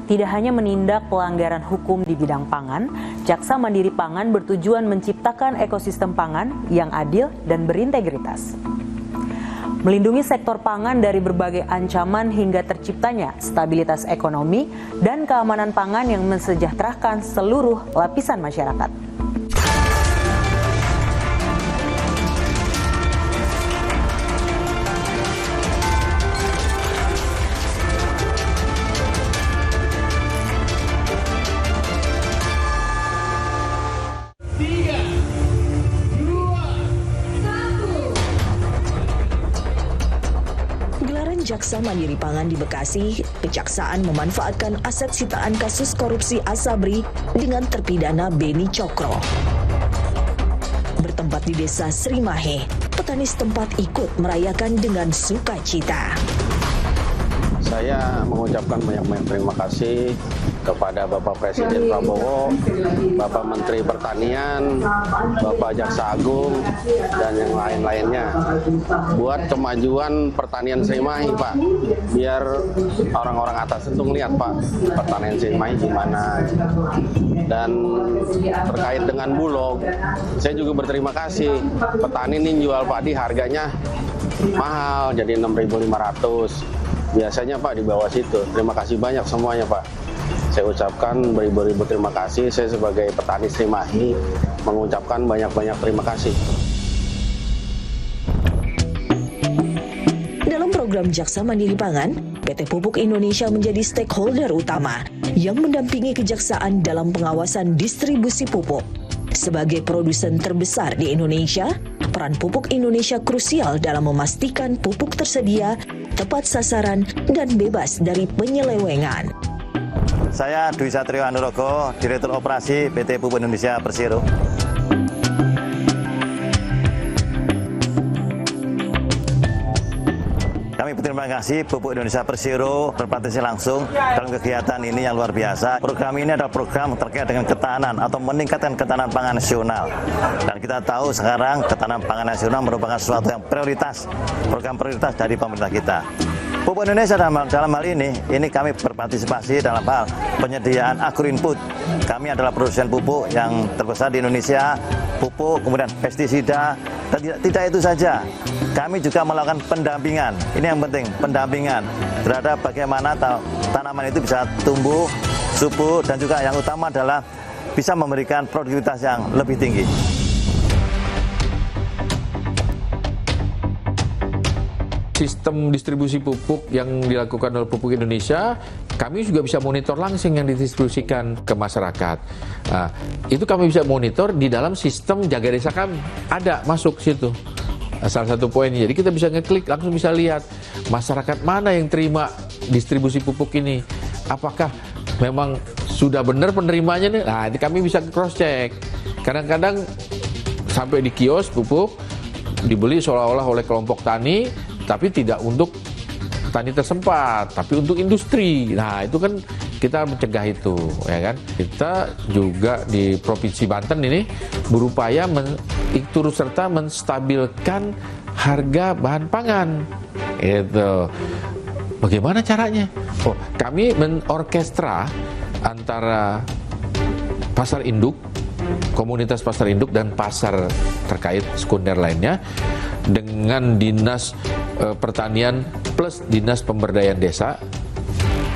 tidak hanya menindak pelanggaran hukum di bidang pangan, Jaksa Mandiri Pangan bertujuan menciptakan ekosistem pangan yang adil dan berintegritas. Melindungi sektor pangan dari berbagai ancaman hingga terciptanya stabilitas ekonomi dan keamanan pangan yang mensejahterakan seluruh lapisan masyarakat. Jaksa Mandiri Pangan di Bekasi, Kejaksaan memanfaatkan aset sitaan kasus korupsi Asabri dengan terpidana Beni Cokro. Bertempat di Desa Srimahe, petani setempat ikut merayakan dengan sukacita. Saya mengucapkan banyak-banyak terima kasih kepada Bapak Presiden Prabowo, Bapak Menteri Pertanian, Bapak Jaksa Agung, dan yang lain-lainnya buat kemajuan pertanian Srimahe, Pak. Biar orang-orang atas itu melihat, Pak, pertanian Srimahe gimana. Dan terkait dengan Bulog, saya juga berterima kasih. Petani ini jual padi harganya mahal, jadi 6.500. Biasanya Pak di bawah situ. Terima kasih banyak semuanya Pak. Saya ucapkan beribu-ribu terima kasih. Saya sebagai petani Srimahe mengucapkan banyak-banyak terima kasih. Dalam program Jaksa Mandiri Pangan, PT Pupuk Indonesia menjadi stakeholder utama yang mendampingi Kejaksaan dalam pengawasan distribusi pupuk. Sebagai produsen terbesar di Indonesia, peran Pupuk Indonesia krusial dalam memastikan pupuk tersedia, tepat sasaran, dan bebas dari penyelewengan. Saya Dwi Satrio Anurogo, Direktur Operasi PT Pupuk Indonesia Persero. Kami berterima kasih Pupuk Indonesia Persero berpartisipasi langsung dalam kegiatan ini yang luar biasa. Program ini adalah program terkait dengan ketahanan atau meningkatkan ketahanan pangan nasional. Dan kita tahu sekarang ketahanan pangan nasional merupakan sesuatu yang prioritas, program prioritas dari pemerintah kita. Pupuk Indonesia dalam hal ini kami berpartisipasi dalam hal penyediaan agro-input. Kami adalah produsen pupuk yang terbesar di Indonesia, pupuk, kemudian pestisida, dan tidak itu saja. Kami juga melakukan pendampingan, ini yang penting, pendampingan terhadap bagaimana tanaman itu bisa tumbuh, subur, dan juga yang utama adalah bisa memberikan produktivitas yang lebih tinggi. Sistem distribusi pupuk yang dilakukan oleh Pupuk Indonesia, kami juga bisa monitor langsung yang didistribusikan ke masyarakat. Nah, itu kami bisa monitor di dalam sistem Jaga Desa kami. Ada masuk situ. Salah satu poinnya. Jadi kita bisa ngeklik, langsung bisa lihat masyarakat mana yang terima distribusi pupuk ini. Apakah memang sudah benar penerimanya nih? Nah, ini kami bisa cross check. Kadang-kadang sampai di kios pupuk dibeli seolah-olah oleh kelompok tani, tapi tidak untuk tani tersempat, tapi untuk industri. Nah, itu kan kita mencegah itu, ya kan? Kita juga di Provinsi Banten ini berupaya turut serta menstabilkan harga bahan pangan. Itu. Bagaimana caranya? Oh, kami menorkestra antara pasar induk, komunitas pasar induk dan pasar terkait sekunder lainnya dengan Dinas Pertanian plus Dinas Pemberdayaan Desa,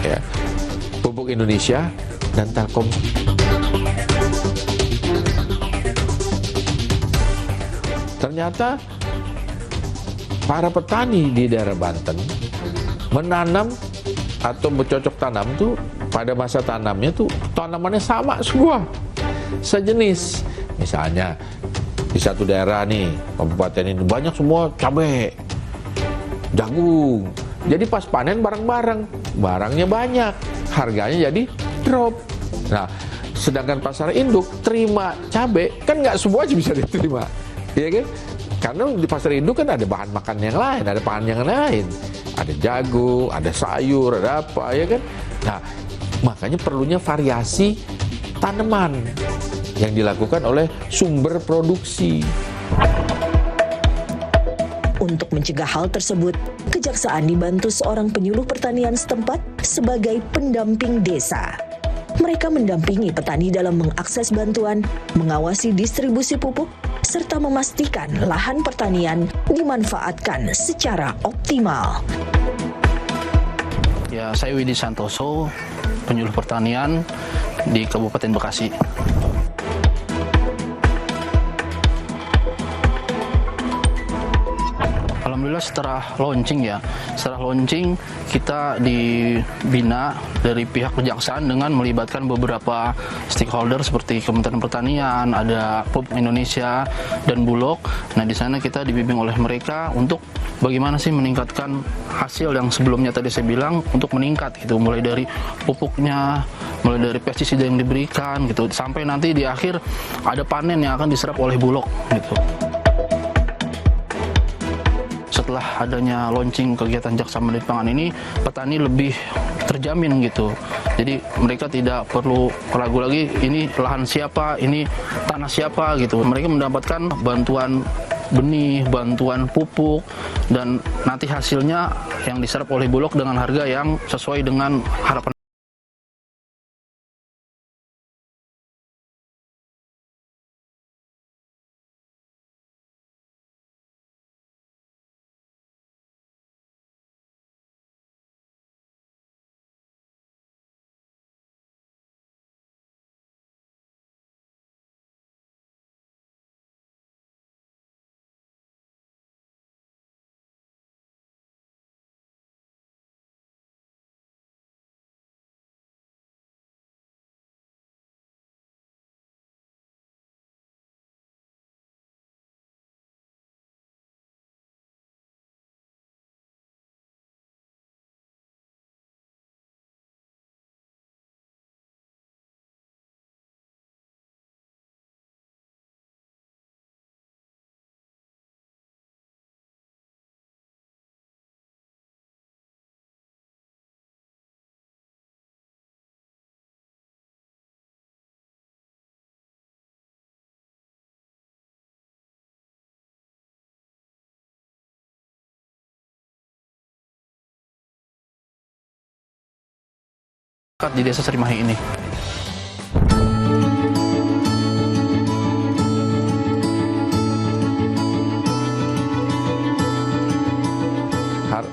ya, Pupuk Indonesia, dan Telkom. Ternyata para petani di daerah Banten menanam atau bercocok tanam tuh pada masa tanamnya tuh tanamannya sama semua, sejenis. Misalnya di satu daerah nih, kabupaten ini banyak semua cabai, jagung. Jadi pas panen bareng-bareng, barangnya banyak, harganya jadi drop. Nah, sedangkan pasar induk terima cabai kan nggak semua bisa diterima, ya kan? Karena di pasar induk kan ada bahan makan yang lain, ada bahan yang lain, ada jagung, ada sayur, ada apa, ya kan? Nah, makanya perlunya variasi tanaman yang dilakukan oleh sumber produksi. Untuk mencegah hal tersebut, Kejaksaan dibantu seorang penyuluh pertanian setempat sebagai pendamping desa. Mereka mendampingi petani dalam mengakses bantuan, mengawasi distribusi pupuk, serta memastikan lahan pertanian dimanfaatkan secara optimal. Ya, saya Widi Santoso, penyuluh pertanian di Kabupaten Bekasi. Alhamdulillah setelah launching kita dibina dari pihak Kejaksaan dengan melibatkan beberapa stakeholder seperti Kementerian Pertanian, ada Pupuk Indonesia dan Bulog. Nah, di sana kita dibimbing oleh mereka untuk bagaimana sih meningkatkan hasil yang sebelumnya tadi saya bilang untuk meningkat gitu, mulai dari pupuknya, mulai dari pestisida yang diberikan gitu, sampai nanti di akhir ada panen yang akan diserap oleh Bulog gitu. Setelah adanya launching kegiatan Jaksa Mandiri Pangan ini, petani lebih terjamin gitu. Jadi mereka tidak perlu ragu lagi ini lahan siapa, ini tanah siapa gitu. Mereka mendapatkan bantuan benih, bantuan pupuk, dan nanti hasilnya yang diserap oleh Bulog dengan harga yang sesuai dengan harapan. Di Desa Serimahi ini.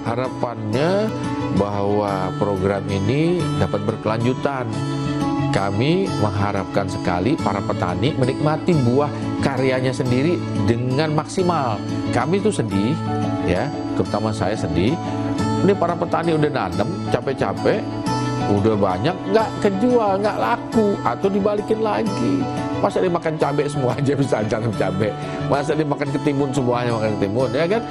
Harapannya bahwa program ini dapat berkelanjutan. Kami mengharapkan sekali para petani menikmati buah karyanya sendiri dengan maksimal. Kami itu sedih, ya, terutama saya sedih. Ini para petani udah nanam capek-capek, udah banyak, nggak kejual, nggak laku, atau dibalikin lagi. Masa dia makan cabai semua aja bisa jangan cabai, masa dia makan ketimun semuanya makan ketimun, ya kan?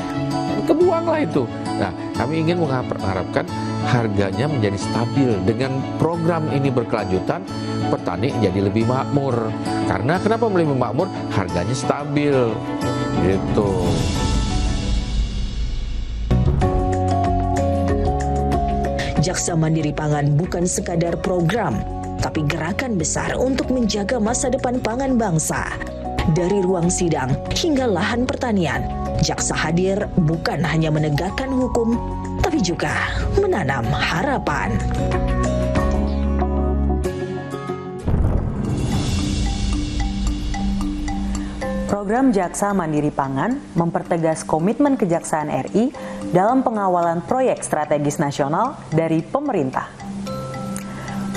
Kebuang lah itu. Nah, kami ingin mengharapkan harganya menjadi stabil. Dengan program ini berkelanjutan, petani jadi lebih makmur. Karena kenapa lebih makmur? Harganya stabil, gitu. Jaksa Mandiri Pangan bukan sekadar program, tapi gerakan besar untuk menjaga masa depan pangan bangsa. Dari ruang sidang hingga lahan pertanian, jaksa hadir bukan hanya menegakkan hukum, tapi juga menanam harapan. Program Jaksa Mandiri Pangan mempertegas komitmen Kejaksaan RI dalam pengawalan proyek strategis nasional dari pemerintah.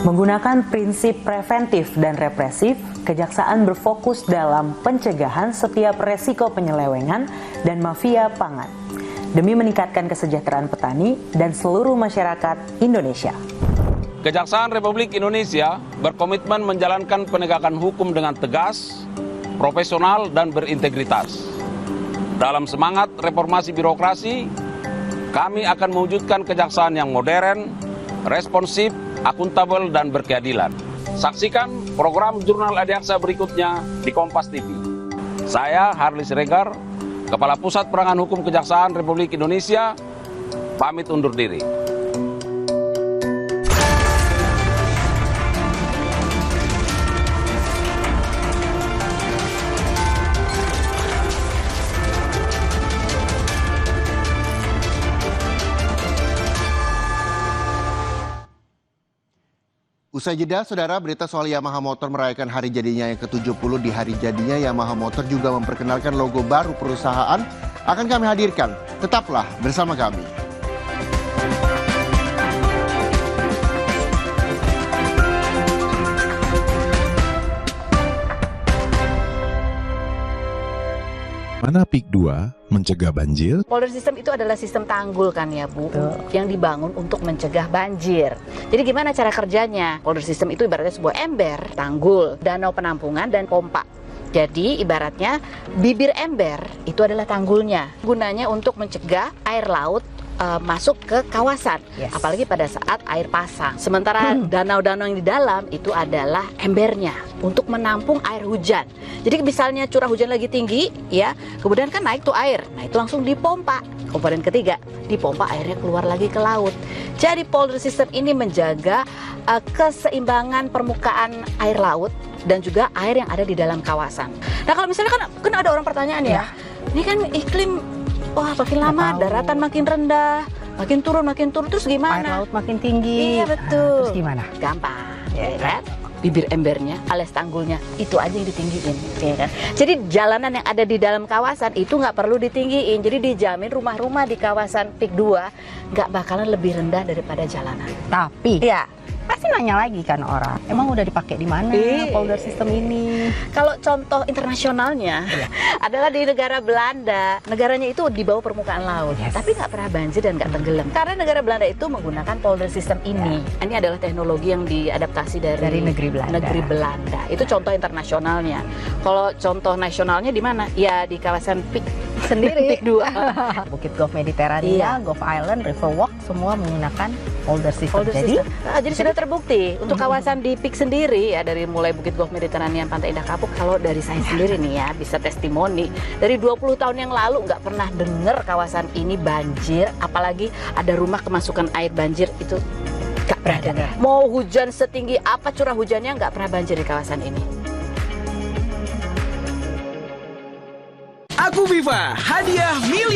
Menggunakan prinsip preventif dan represif, Kejaksaan berfokus dalam pencegahan setiap resiko penyelewengan dan mafia pangan, demi meningkatkan kesejahteraan petani dan seluruh masyarakat Indonesia. Kejaksaan Republik Indonesia berkomitmen menjalankan penegakan hukum dengan tegas, profesional, dan berintegritas. Dalam semangat reformasi birokrasi, kami akan mewujudkan kejaksaan yang modern, responsif, akuntabel, dan berkeadilan. Saksikan program Jurnal Adiaksa berikutnya di Kompas TV. Saya Harli Siregar, Kepala Pusat Penerangan Hukum Kejaksaan Republik Indonesia, pamit undur diri. Usai jeda, saudara, berita soal Yamaha Motor merayakan hari jadinya yang ke-70. Di hari jadinya, Yamaha Motor juga memperkenalkan logo baru perusahaan. Akan kami hadirkan. Tetaplah bersama kami. Mana PIK 2 mencegah banjir? Polder system itu adalah sistem tanggul kan ya Bu, yang dibangun untuk mencegah banjir. Jadi gimana cara kerjanya? Polder system itu ibaratnya sebuah ember, tanggul, danau penampungan, dan pompa. Jadi ibaratnya bibir ember itu adalah tanggulnya. Gunanya untuk mencegah air laut masuk ke kawasan, apalagi pada saat air pasang. Sementara danau-danau yang di dalam itu adalah embernya untuk menampung air hujan. Jadi misalnya curah hujan lagi tinggi, ya, kemudian kan naik tuh air, nah itu langsung dipompa. Komponen ketiga, dipompa airnya keluar lagi ke laut. Jadi polder system ini menjaga keseimbangan permukaan air laut dan juga air yang ada di dalam kawasan. Nah kalau misalnya kan ada orang pertanyaan ya, ini kan iklim, wah makin lama daratan makin rendah, makin turun, terus gimana? Air laut makin tinggi. Iya betul. Terus gimana? Gampang, ya kan? Bibir embernya alias tanggulnya itu aja yang ditinggiin, ya kan? Jadi jalanan yang ada di dalam kawasan itu nggak perlu ditinggiin. Jadi dijamin rumah-rumah di kawasan PIK 2 nggak bakalan lebih rendah daripada jalanan. Tapi ya pasti nanya lagi kan orang, emang udah dipakai di mana polder system ini? Kalau contoh internasionalnya adalah di negara Belanda. Negaranya itu di bawah permukaan laut, tapi nggak pernah banjir dan nggak tenggelam. Karena negara Belanda itu menggunakan polder system ini. Ini adalah teknologi yang diadaptasi dari negeri Belanda. Itu contoh internasionalnya. Kalau contoh nasionalnya di mana? Ya di kawasan PIK sendiri. PIK 2. Bukit Gulf Mediterania, Gulf Island, Riverwalk semua menggunakan polder system. Jadi sudah terbukti untuk kawasan di PIK sendiri ya, dari mulai Bukit Gulf Mediterania, Pantai Indah Kapuk. Kalau dari saya sendiri nih ya, bisa testimoni dari 20 tahun yang lalu nggak pernah dengar kawasan ini banjir, apalagi ada rumah kemasukan air banjir, itu nggak pernah dengar. Mau hujan setinggi apa curah hujannya nggak pernah banjir di kawasan ini. Aku Viva, hadiah miliar.